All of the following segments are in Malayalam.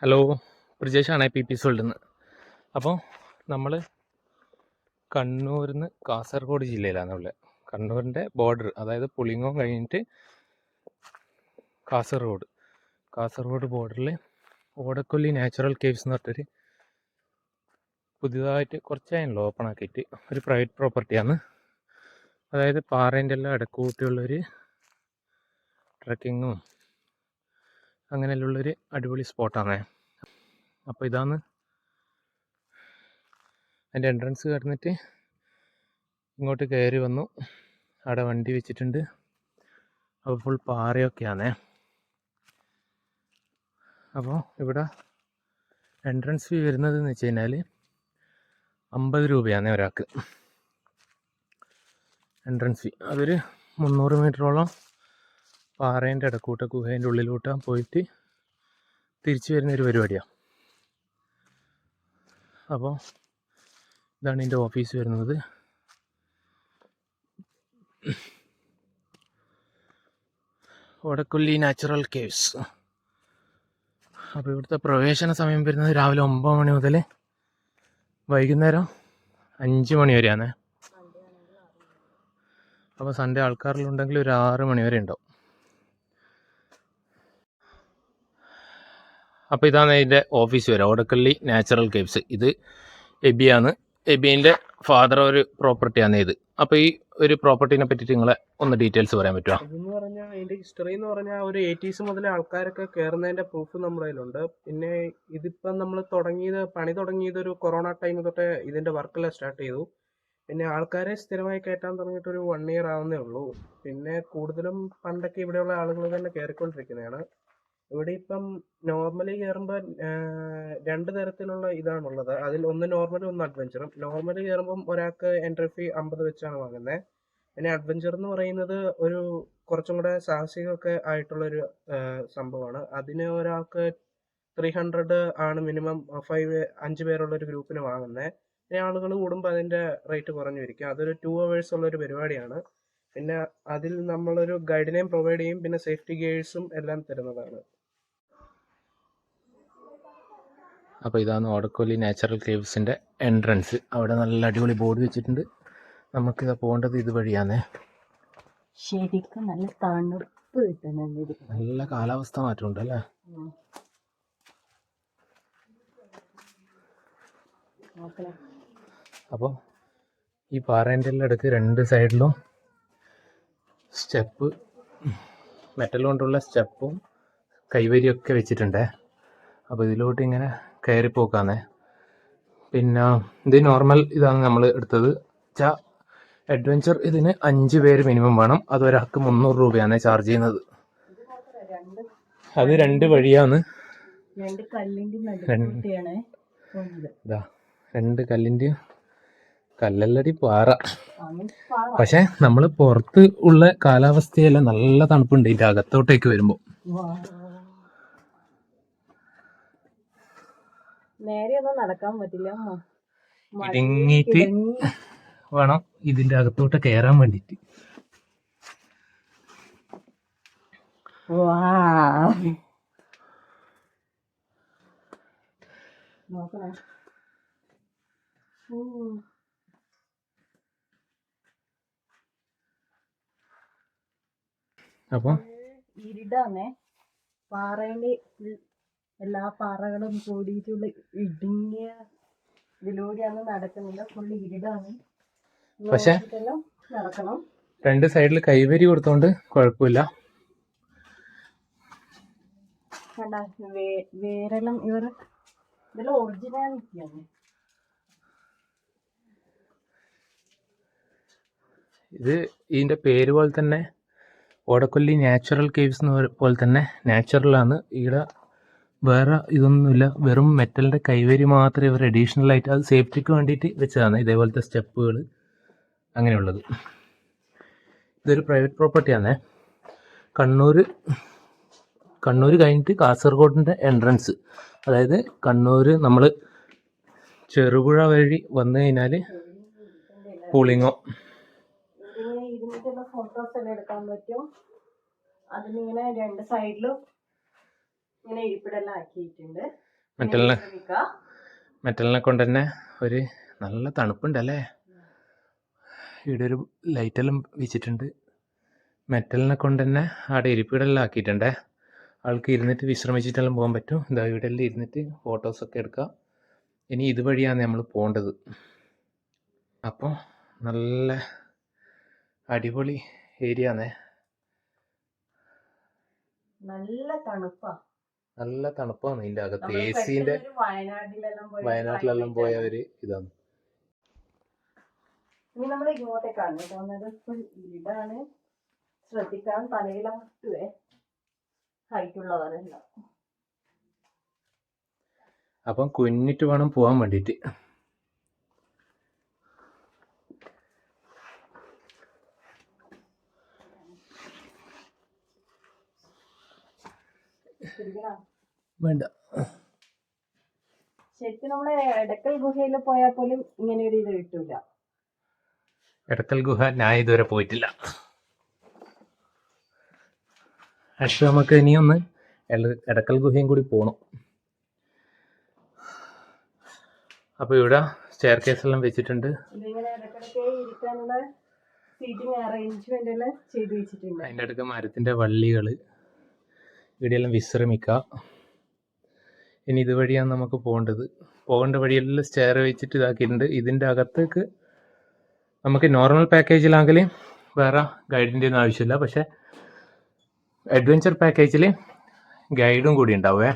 ഹലോ, ബ്രിജേഷാണ് PP സോൾഡിൽ നിന്ന്. അപ്പോൾ നമ്മൾ കണ്ണൂരിൽ നിന്ന് കാസർഗോഡ് ജില്ലയിലാണുള്ളത്. കണ്ണൂരിൻ്റെ ബോർഡർ, അതായത് പുളിങ്ങോം കഴിഞ്ഞിട്ട് കാസർഗോഡ് ബോർഡറിൽ ഓടക്കൊല്ലി നാച്ചുറൽ കേവ്സ് എന്ന് പറഞ്ഞിട്ടൊരു പുതിയതായിട്ട് കുറച്ചായല്ലോ ഓപ്പൺ ആക്കിയിട്ട് ഒരു പ്രൈവറ്റ് പ്രോപ്പർട്ടിയാണ്. അതായത് പാറേൻ്റെ എല്ലാം ഇടക്കൂട്ടിയുള്ളൊരു ട്രക്കിങ്ങും അങ്ങനെയുള്ളൊരു അടിപൊളി സ്പോട്ടാണ്. അപ്പോൾ ഇതാണ് അതിൻ്റെ എൻട്രൻസ്. കടന്നിട്ട് ഇങ്ങോട്ട് കയറി വന്നു. അവിടെ വണ്ടി വെച്ചിട്ടുണ്ട്. അപ്പോൾ ഫുൾ പാറയൊക്കെയാണേ. അപ്പോൾ ഇവിടെ എൻട്രൻസ് ഫീ വരുന്നതെന്ന് വെച്ച് കഴിഞ്ഞാൽ 50 രൂപയാണ് ഒരാൾക്ക് എൻട്രൻസ് ഫീ. അതൊരു 300 മീറ്ററോളം പാറേൻ്റെ ഇടക്കൂട്ട ഗുഹേൻ്റെ ഉള്ളിലോട്ട് പോയിട്ട് തിരിച്ചു വരുന്നൊരു പരിപാടിയാണ്. അപ്പോൾ ഇതാണ് എൻ്റെ ഓഫീസ് വരുന്നത്. Odakkolli natural caves. അപ്പോൾ ഇവിടുത്തെ പ്രവേശന സമയം വരുന്നത് രാവിലെ 9 മണി മുതൽ വൈകുന്നേരം 5 മണി വരെയാണ്. അപ്പോൾ സൺഡേ ആൾക്കാരിലുണ്ടെങ്കിൽ ഒരു 6 മണി വരെ ഉണ്ടാവും. അപ്പോൾ ഇതാണ് ഇതിൻ്റെ ഓഫീസ് വരെ, ഓടക്കൊല്ലി നാച്ചുറൽ കേവ്സ്. ഇത് എബിയാണ്. എബിൻ്റെ ഫാദർ ഒരു പ്രോപ്പർട്ടിയാണ് ഇത്. അപ്പോൾ ഈ ഒരു പ്രോപ്പർട്ടിനെ പറ്റിയിട്ട് നിങ്ങളെ ഒന്ന് ഡീറ്റെയിൽസ് പറയാൻ പറ്റുമോ? ഇതെന്ന് പറഞ്ഞാൽ അതിന്റെ ഹിസ്റ്ററി എന്ന് പറഞ്ഞാൽ ഒരു 80s മുതലേ ആൾക്കാരൊക്കെ കയറുന്നതിന്റെ പ്രൂഫ് നമ്മുടെ കയ്യിലുണ്ട്. പിന്നെ ഇതിപ്പം നമ്മൾ പണി തുടങ്ങിയത് ഒരു കൊറോണ ടൈം തൊട്ടേ ഇതിന്റെ വർക്കെല്ലാം സ്റ്റാർട്ട് ചെയ്തു. പിന്നെ ആൾക്കാരെ സ്ഥിരമായി കയറ്റാൻ തുടങ്ങിയിട്ട് ഒരു 1 ഇയർ ആവുന്നേ ഉള്ളൂ. പിന്നെ കൂടുതലും പണ്ടൊക്കെ ഇവിടെയുള്ള ആളുകൾ തന്നെ കയറിക്കൊണ്ടിരിക്കുന്നതാണ്. ഇവിടെ ഇപ്പം നോർമലി കയറുമ്പോൾ 2 തരത്തിലുള്ള ഇതാണുള്ളത്. അതിൽ ഒന്ന് നോർമലും ഒന്ന് അഡ്വഞ്ചറും. നോർമലി കയറുമ്പം ഒരാൾക്ക് എൻട്രി ഫീ 50 വെച്ചാണ് വാങ്ങുന്നത്. പിന്നെ അഡ്വഞ്ചർ എന്ന് പറയുന്നത് ഒരു കുറച്ചും കൂടെ സാഹസികമൊക്കെ ആയിട്ടുള്ളൊരു സംഭവമാണ്. അതിന് ഒരാൾക്ക് 300 ആണ് മിനിമം 5 പേരുള്ള ഒരു ഗ്രൂപ്പിന് വാങ്ങുന്നത്. പിന്നെ ആളുകൾ കൂടുമ്പോൾ അതിൻ്റെ റേറ്റ് കുറഞ്ഞു വരിക. അതൊരു 2 hours ഉള്ളൊരു പരിപാടിയാണ്. പിന്നെ അതിൽ നമ്മളൊരു ഗൈഡിനെയും പ്രൊവൈഡ് ചെയ്യും. പിന്നെ സേഫ്റ്റി ഗിയേഴ്സും എല്ലാം തരുന്നതാണ്. അപ്പോൾ ഇതാണ് ഓടക്കൊല്ലി നാച്ചുറൽ കേവ്സിൻ്റെ എൻട്രൻസ്. അവിടെ നല്ല അടിപൊളി ബോർഡ് വെച്ചിട്ടുണ്ട്. നമുക്കിത് പോകേണ്ടത് ഇതുവഴിയാണേ. ശരിക്കും നല്ല തണുപ്പ് കിട്ടുന്നുണ്ട്. നല്ല കാലാവസ്ഥ മാറ്റമുണ്ട് അല്ലേ? അപ്പോൾ ഈ പാറേൻ്റെ എല്ലാം ഇടയ്ക്ക് 2 സൈഡിലും സ്റ്റെപ്പ്, മെറ്റൽ കൊണ്ടുള്ള സ്റ്റെപ്പും കൈവരിയൊക്കെ വെച്ചിട്ടുണ്ടേ. അപ്പോൾ ഇതിലോട്ട് ഇങ്ങനെ കയറിപ്പോക്കാന്നേ. പിന്നെ ഇത് നോർമൽ ഇതാണ് നമ്മൾ എടുത്തത്. അഡ്വഞ്ചർ ഇതിന് 5 പേര് മിനിമം വേണം. അത് ഒരാൾക്ക് 300 രൂപയാണ് ചാർജ് ചെയ്യുന്നത്. അത് 2 വഴിയാണ്. 2 കല്ലിൻ്റെ കല്ലല്ലടി പാറ. പക്ഷെ നമ്മൾ പുറത്ത് ഉള്ള കാലാവസ്ഥയല്ല, നല്ല തണുപ്പുണ്ട് ഇതിൻ്റെ അകത്തോട്ടേക്ക് വരുമ്പോൾ. നേരെ ഒന്നും നടക്കാൻ പറ്റില്ല. ഇടുങ്ങിയിട്ട് വേണം ഇതിന്റെ അകത്തോട്ട് കയറാൻ വേണ്ടിട്ട്. നോക്കണേ. അപ്പൊ ഇരുടാന്നേ. പാറേന്റെ എല്ലാ പാറകളും കൂടിയിട്ടുള്ള ഇടുങ്ങിയ ഇതിലൂടെയാണ് നടക്കുന്നില്ല. ഫുള്ള് ഇരുടാണ്. പക്ഷെ നടക്കണം. 2 സൈഡിൽ കൈവരി കൊടുത്തോണ്ട് കുഴപ്പമില്ല. വേരെല്ലാം ഇതെല്ലാം ഒറിജിനാലിറ്റിയാണ്. ഇത് ഇതിന്റെ പേര് പോലെ തന്നെ ഓടക്കൊല്ലി നാച്ചുറൽ കേവ്സ് എന്ന് പോലെ തന്നെ നാച്ചുറലാണ്. ഇവിടെ വേറെ ഇതൊന്നുമില്ല. വെറും മെറ്റലിൻ്റെ കൈവരി മാത്രമേ ഇവർ അഡീഷണൽ ആയിട്ട്, അത് സേഫ്റ്റിക്ക് വേണ്ടിയിട്ട് വെച്ചതാണ്. ഇതേപോലത്തെ സ്റ്റെപ്പുകൾ അങ്ങനെയുള്ളത്. ഇതൊരു പ്രൈവറ്റ് പ്രോപ്പർട്ടിയാണേ. കണ്ണൂർ കഴിഞ്ഞിട്ട് കാസർഗോഡിൻ്റെ എൻട്രൻസ്. അതായത് കണ്ണൂർ നമ്മൾ ചെറുപുഴ വഴി വന്നു കഴിഞ്ഞാൽ പുളിങ്ങോ. ഫോട്ടോസ് എല്ലാം എടുക്കാൻ പറ്റും. അതിനിങ്ങനെ 2 സൈഡിലും ഇങ്ങനെ ഇരിപ്പിടെല്ലാം ആക്കിയിട്ടുണ്ട്. മെറ്റലിനെ ശ്രമിക്കാം. മെറ്റലിനെ കൊണ്ട് തന്നെ ഒരു നല്ല തണുപ്പുണ്ടല്ലേ. ഇവിടെ ഒരു ലൈറ്റെല്ലാം വെച്ചിട്ടുണ്ട്. മെറ്റലിനെ കൊണ്ട് തന്നെ അവിടെ ഇരിപ്പിടെല്ലാം ആക്കിയിട്ടുണ്ടേ. ആൾക്ക് ഇരുന്നിട്ട് വിശ്രമിച്ചിട്ടെല്ലാം പോകാൻ പറ്റും. ഇതാ ഇവിടെ എല്ലാം ഇരുന്നിട്ട് ഫോട്ടോസൊക്കെ എടുക്കാം. ഇനി ഇതുവഴിയാണ് നമ്മൾ പോകേണ്ടത്. അപ്പോൾ നല്ല അടിപൊളി ഏരിയ ആണേ. നല്ല തണുപ്പാ. നല്ല തണുപ്പാണ് ഇതിൻ്റെ അകത്ത്. നമ്മള് എ സിൻ്റെ പെട്ടെന്നൊരു വയനാട്ടിലെല്ലാം പോയ ഒരു ഇതാണ്. ഇനി നമ്മൾ ഇങ്ങോട്ടേക്കാണ് പോകുന്നത്. ഇപ്പൊ ഇതാണ് ശ്രദ്ധിക്കാൻ, തലയിലമർത്തുവേ ഹൈറ്റുള്ളവരെല്ലാം. അപ്പം കുഞ്ഞിട്ട് വേണം പോകാൻ വേണ്ടിയിട്ട്. വേണ്ട, ശരിക്കും നമ്മളെ എടക്കൽ ഗുഹയിൽ പോയാൽ പോലും ഇങ്ങനെ ഒരു ഇത് കിട്ടൂല. എടക്കൽ ഗുഹ ഞാൻ ഇതുവരെ പോയിട്ടില്ല. പക്ഷെ നമുക്ക് ഇനിയൊന്ന് എടക്കൽ ഗുഹയും കൂടി പോകണം. അപ്പോൾ ഇവിടെ സ്റ്റെയർ കേസ് എല്ലാം വെച്ചിട്ടുണ്ട്. ഇതിങ്ങനെ ഇടക്കിടക്ക് ഇരിക്കാനുള്ള സീറ്റിംഗ് അറേഞ്ച്മെന്റ് എല്ലാം ചെയ്തു വെച്ചിട്ടുണ്ട്. അതിൻ്റെ അടുക്ക മരത്തിൻ്റെ വള്ളികൾ ഇവിടെയെല്ലാം വിശ്രമിക്കാം. ഇനി ഇതുവഴിയാണ് നമുക്ക് പോകേണ്ട വഴിയെല്ലാം സ്റ്റെയർ വെച്ചിട്ട് ഇതാക്കിയിട്ടുണ്ട്. ഇതിൻ്റെ അകത്തേക്ക് നമുക്ക് നോർമൽ പാക്കേജിലാണെങ്കിൽ വേറെ ഗൈഡിൻ്റെ ഒന്നും ആവശ്യമില്ല. പക്ഷേ അഡ്വഞ്ചർ പാക്കേജിൽ ഗൈഡും കൂടി ഉണ്ടാവേ.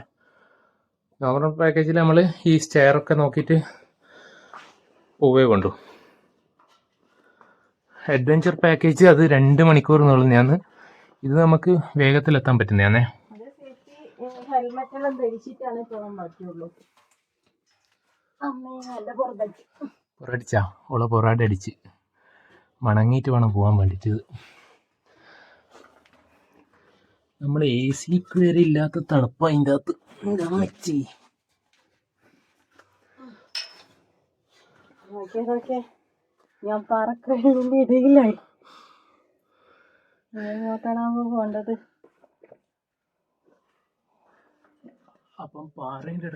നോർമൽ പാക്കേജിൽ നമ്മൾ ഈ സ്റ്റെയറൊക്കെ നോക്കിയിട്ട് പോവേ കൊണ്ടു. അഡ്വഞ്ചർ പാക്കേജ് അത് 2 മണിക്കൂർ എന്നുള്ളതാണ്. ഇത് നമുക്ക് വേഗത്തിലെത്താൻ പറ്റുന്നതാണേ. ഹെൽമെറ്റ് എല്ലാം ധരിച്ചിട്ടാണ് പോകാൻ പറ്റുള്ളൂ. അമ്മേ നല്ല പൊറടിച്ചാ ഓളെ പൊറാടടിച്ച് മണങ്ങിയിട്ട് വേണം പോകാൻ വേണ്ടിയിട്ട്. നമ്മൾ എ സിക്ക് വരെ ഇല്ലാത്ത തണുപ്പ് അതിൻ്റെ അകത്ത്. ഞാൻ പറക്കലിന്റെ ഇടയിലായി. എങ്ങോട്ടാണാവോ പോണ്ടത്? അപ്പം പാറേൻ്റെ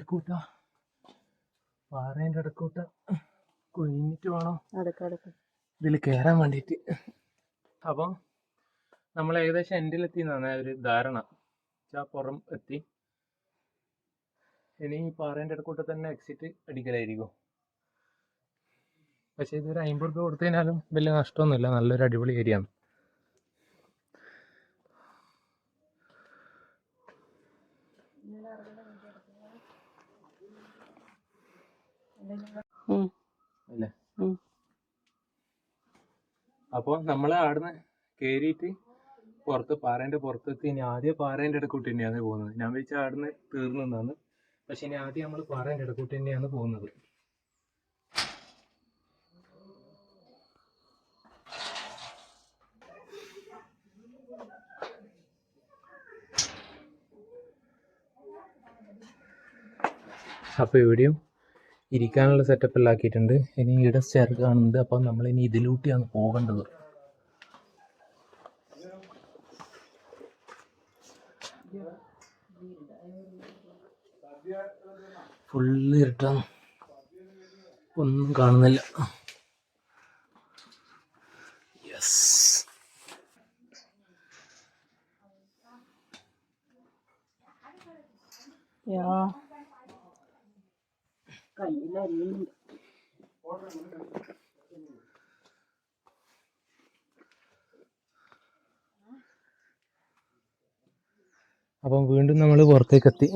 ഇടക്കൂട്ട കുഞ്ഞിട്ട് വേണം ഇതിൽ കയറാൻ വേണ്ടിയിട്ട്. അപ്പം നമ്മൾ ഏകദേശം എൻഡിലെത്തിയെന്നാണ് ഒരു ധാരണ. പുറം എത്തി. ഇനി ഈ പാറേൻ്റെ ഇടക്കൂട്ട തന്നെ എക്സിറ്റ് അടിക്കലായിരിക്കും. പക്ഷേ ഇതൊരു 50 രൂപ കൊടുത്തതിനാലും വലിയ നഷ്ടമൊന്നുമില്ല. നല്ലൊരു അടിപൊളി ഏരിയ ആണ്. അല്ലേ? അപ്പോൾ നമ്മൾ അവിടുന്ന് കയറിയിട്ട് പാറേൻ്റെ പുറത്തെത്തി. ഇനി ആദ്യം പാറേൻ്റെ ഇടക്കൂട്ട് തന്നെയാണ് പോകുന്നത്. ഞാൻ വെച്ചാൽ അവിടുന്ന് തീർന്നതാണ്. പക്ഷെ ഇനി ആദ്യം നമ്മൾ പാറേൻ്റെ ഇടക്കൂട്ട് തന്നെയാണ് പോകുന്നത്. അപ്പോൾ ഇവിടെയും ഇരിക്കാനുള്ള സെറ്റപ്പ് എല്ലാം ആക്കിയിട്ടുണ്ട്. ഇനി ഇവിടെ സ്റ്റെയർ കാണുന്നുണ്ട്. അപ്പം നമ്മളിനി ഇതിലൂട്ടിയാണ് പോകേണ്ടത്. ഫുള്ള് ഇരുട്ടാണ്, ഒന്നും കാണുന്നില്ല. യെസ്, കയ്യിലരിയുന്നുണ്ട്. അപ്പം വീണ്ടും നമ്മൾ പുറത്തേക്കെത്തി.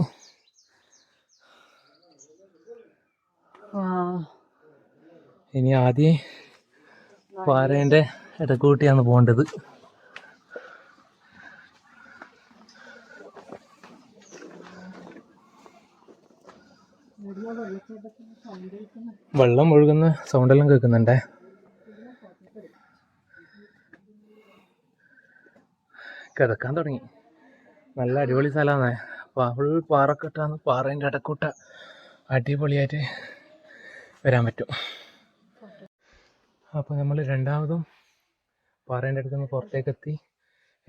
ഇനി ആദ്യം പാറേൻ്റെ ഇടക്കൂട്ടിയാണ് പോകേണ്ടത്. വെള്ളം ഒഴുകുന്ന സൗണ്ടെല്ലാം കേൾക്കുന്നുണ്ടേ. കിടക്കാൻ തുടങ്ങി. നല്ല അടിപൊളി സ്ഥലമാണ്. ഫുൾ പാറക്കെട്ടാണ്. പാറേൻ്റെ ഇടക്കൂട്ട അടിപൊളിയായിട്ട് വരാൻ പറ്റും. അപ്പോൾ നമ്മൾ രണ്ടാമതും പാറേൻ്റെ അടുത്ത് നിന്ന് പുറത്തേക്കെത്തി.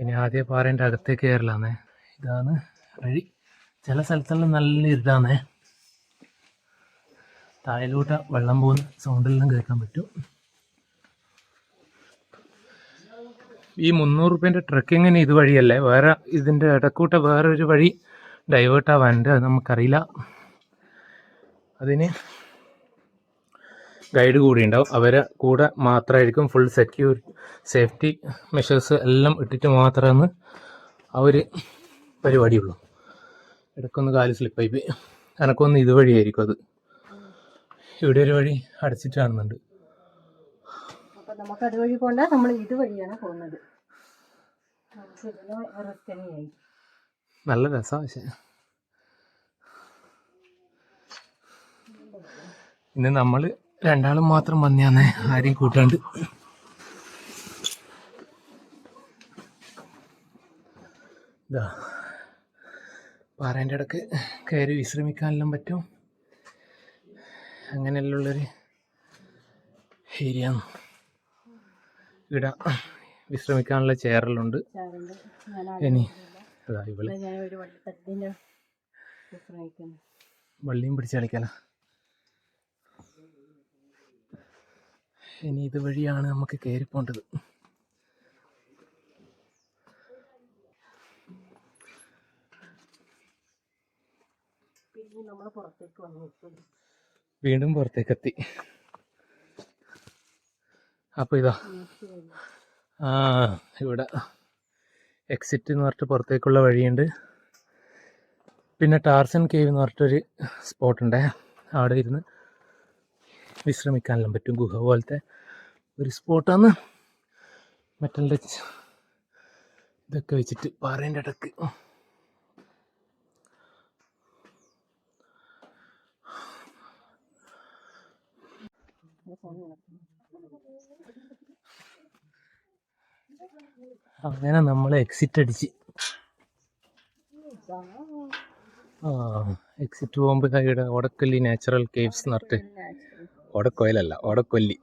ഇനി ആദ്യം പാറേൻ്റെ അകത്തേക്ക് കയറലാന്നേ. ഇതാണ് വഴി. ചില സ്ഥലത്തെല്ലാം നല്ല ഇരുട്ടാന്നേ. താഴോട്ട് വെള്ളം പോകുന്ന സൗണ്ടെല്ലാം കേൾക്കാൻ പറ്റും. ഈ 300 റുപ്യേൻ്റെ ട്രക്കിങ്ങിന് ഇതുവഴിയല്ലേ, വേറെ ഇതിൻ്റെ ഇടക്കൂട്ട വേറൊരു വഴി ഡൈവേർട്ട് ആവാനുണ്ട്, അത് നമുക്കറിയില്ല. അതിന് ഗൈഡ് കൂടി ഉണ്ടാവും, അവരെ കൂടെ മാത്രമായിരിക്കും ഫുൾ സേഫ്റ്റി മെഷേഴ്സ് എല്ലാം ഇട്ടിട്ട് മാത്രമാണ് ആ ഒരു പരിപാടിയുള്ളൂ. ഇടയ്ക്കൊന്ന് കാല് സ്ലിപ്പായി പോയി, എനക്കൊന്ന് ഇതുവഴിയായിരിക്കും അത്. ഇവിടെ ഒരു വഴി അടച്ചിട്ട് കാണുന്നുണ്ട്. അപ്പൊ നമുക്ക് അതുവഴി പോണ്ട, നമ്മൾ ഇതുവഴിയാണ് പോകുന്നത്. നല്ല രസമാണ്. പക്ഷേ ഇന്ന് നമ്മൾ രണ്ടാളും മാത്രം വന്നേ, ആരെയും കൂട്ടാണ്ട്. ഇതാ പാറേൻ്റെ ഇടക്ക് കയറി വിശ്രമിക്കാനെല്ലാം പറ്റും. അങ്ങനെയുള്ളൊരു ഏരിയ. ഇവിടെ വിശ്രമിക്കാനുള്ള ചെയറെല്ലാം. ഇനി അതാ ഇവള് വള്ളിയും പിടിച്ച് കളിക്കാലോ. ഇനി ഇതുവഴിയാണ് നമുക്ക് കയറിപ്പോണ്ടത്. വീണ്ടും പുറത്തേക്കെത്തി. അപ്പോൾ ഇതാ ഇവിടെ എക്സിറ്റ് എന്ന് പറഞ്ഞിട്ട് പുറത്തേക്കുള്ള വഴിയുണ്ട്. പിന്നെ ടാർസൻ കേവ് എന്ന് പറഞ്ഞിട്ടൊരു സ്പോട്ടുണ്ട്, അവിടെ ഇരുന്ന് വിശ്രമിക്കാനെല്ലാം പറ്റും. ഗുഹ പോലത്തെ ഒരു സ്പോട്ടാണ്. മെറ്റലിൻ്റെ ഇതൊക്കെ വെച്ചിട്ട് പാറേൻ്റെ ഇടക്ക്. അങ്ങനെ നമ്മൾ എക്സിറ്റ് അടിച്ച് എക്സിറ്റ് പോകുമ്പോൾ ഇവിടെ ഓടക്കൊല്ലി നാച്ചുറൽ കേവ്സ് എന്ന് പറഞ്ഞിട്ട്, ഓടക്കൊയിലല്ല ഓടക്കൊല്ലി.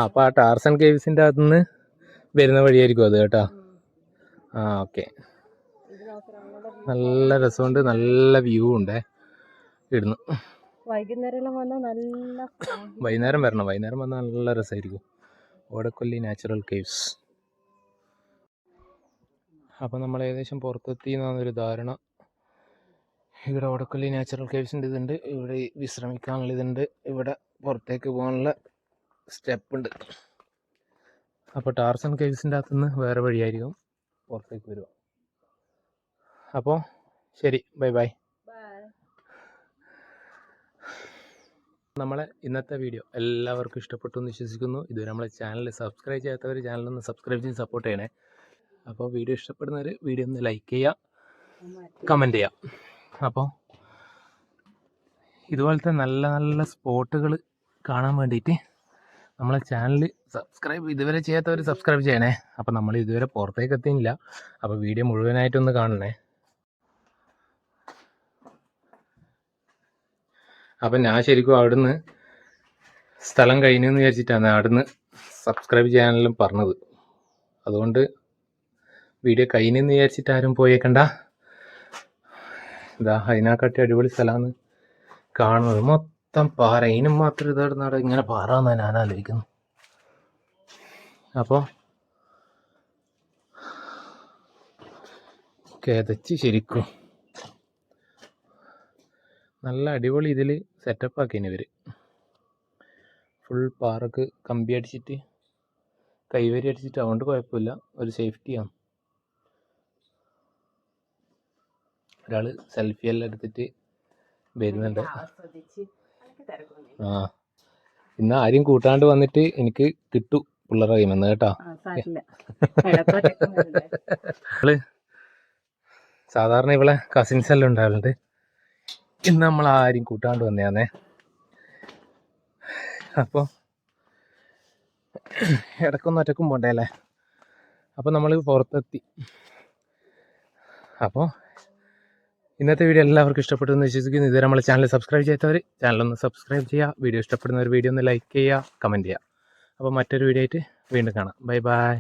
അപ്പോൾ ആ ടാർസൻ കേവ്സിൻ്റെ അകത്തു നിന്ന് വരുന്ന വഴിയായിരിക്കും അത് കേട്ടോ. ഓക്കെ. നല്ല രസമുണ്ട്, നല്ല വ്യൂ ഉണ്ട് ഇവിടുന്ന്. വൈകുന്നേരം വരണം, വൈകുന്നേരം വന്നാൽ നല്ല രസമായിരിക്കും. Odakkolli natural caves. അപ്പോൾ നമ്മൾ ഏകദേശം പുറത്തെത്തി എന്നൊരു ധാരണ. ഇവിടെ ഓടക്കൊല്ലി നാച്ചുറൽ കേവ്സിൻ്റെ ഇതുണ്ട്, ഇവിടെ വിശ്രമിക്കാനുള്ള ഇതുണ്ട്, ഇവിടെ പുറത്തേക്ക് പോകാനുള്ള സ്റ്റെപ്പ് ഉണ്ട്. അപ്പോൾ ടാർസൻ കേവ്സിൻ്റെ അകത്തുനിന്ന് വേറെ വഴിയായിരിക്കും പുറത്തേക്ക് വരിക. അപ്പോൾ ശരി, ബൈ ബൈ. നമ്മളെ ഇന്നത്തെ വീഡിയോ എല്ലാവർക്കും ഇഷ്ടപ്പെട്ടു എന്ന് വിശ്വസിക്കുന്നു. ഇതുവരെ നമ്മളെ ചാനൽ സബ്സ്ക്രൈബ് ചെയ്യാത്തവർ ചാനലൊന്ന് സബ്സ്ക്രൈബ് ചെയ്ത് സപ്പോർട്ട് ചെയ്യണേ. അപ്പോൾ വീഡിയോ ഇഷ്ടപ്പെടുന്നവർ വീഡിയോ ഒന്ന് ലൈക്ക് ചെയ്യുക, കമൻറ്റ് ചെയ്യുക. അപ്പോൾ ഇതുപോലത്തെ നല്ല നല്ല സ്പോട്ടുകൾ കാണാൻ വേണ്ടിയിട്ട് നമ്മളെ ചാനൽ ഇതുവരെ ചെയ്യാത്തവർ സബ്സ്ക്രൈബ് ചെയ്യണേ. അപ്പോൾ നമ്മൾ ഇതുവരെ പുറത്തേക്ക് എത്തിയില്ല, അപ്പോൾ വീഡിയോ മുഴുവനായിട്ടൊന്ന് കാണണേ. അപ്പം ഞാൻ ശരിക്കും അവിടുന്ന് സ്ഥലം കഴിഞ്ഞെന്ന് വിചാരിച്ചിട്ടാണ് അവിടുന്ന് സബ്സ്ക്രൈബ് ചെയ്യാനെല്ലാം പറഞ്ഞത്. അതുകൊണ്ട് വീഡിയോ കഴിഞ്ഞെന്ന് വിചാരിച്ചിട്ട് ആരും പോയേക്കണ്ട. ഇതാ അതിനെക്കാട്ടി അടിപൊളി സ്ഥലമാണ് കാണുന്നത്. മൊത്തം പാറ, ഇതിനും മാത്രം ഇതവിടെ ഇങ്ങനെ പാറ എന്നാണ് ഞാൻ ആലോചിക്കുന്നു. അപ്പോൾ കിതച്ച് ശരിക്കും നല്ല അടിപൊളി ഇതിൽ സെറ്റപ്പ് ആക്കിയാണ് ഇവർ. ഫുൾ പാറക്ക് കമ്പി അടിച്ചിട്ട് കൈവരി അടിച്ചിട്ട്, അതുകൊണ്ട് കുഴപ്പമില്ല, ഒരു സേഫ്റ്റിയാണ്. ഒരാൾ സെൽഫി എല്ലാം എടുത്തിട്ട് വരുന്നുണ്ട്. ഇന്ന് ആരും കൂട്ടാണ്ട് വന്നിട്ട് എനിക്ക് കിട്ടു പിള്ളേരെ കൈമെന്ന് കേട്ടോ. സാധാരണ ഇവളെ കസിൻസ് എല്ലാം ഉണ്ടാവലുണ്ട്, ഇന്ന് നമ്മൾ ആരും കൂട്ടാണ്ട് വന്നേ. അപ്പോൾ ഇടയ്ക്കൊന്നും ഒറ്റക്കും പോണ്ടേ അല്ലേ. അപ്പോൾ നമ്മൾ പുറത്തെത്തി. അപ്പോൾ ഇന്നത്തെ വീഡിയോ എല്ലാവർക്കും ഇഷ്ടപ്പെട്ടു എന്ന് വിശ്വസിക്കുന്നു. ഇതുവരെ നമ്മളെ ചാനൽ സബ്സ്ക്രൈബ് ചെയ്യാത്തവർ ചാനലൊന്ന് സബ്സ്ക്രൈബ് ചെയ്യുക, വീഡിയോ ഇഷ്ടപ്പെടുന്നവർ വീഡിയോ ഒന്ന് ലൈക്ക് ചെയ്യുക, കമൻറ്റ് ചെയ്യുക. അപ്പോൾ മറ്റൊരു വീഡിയോ ആയിട്ട് വീണ്ടും കാണാം. Bye bye.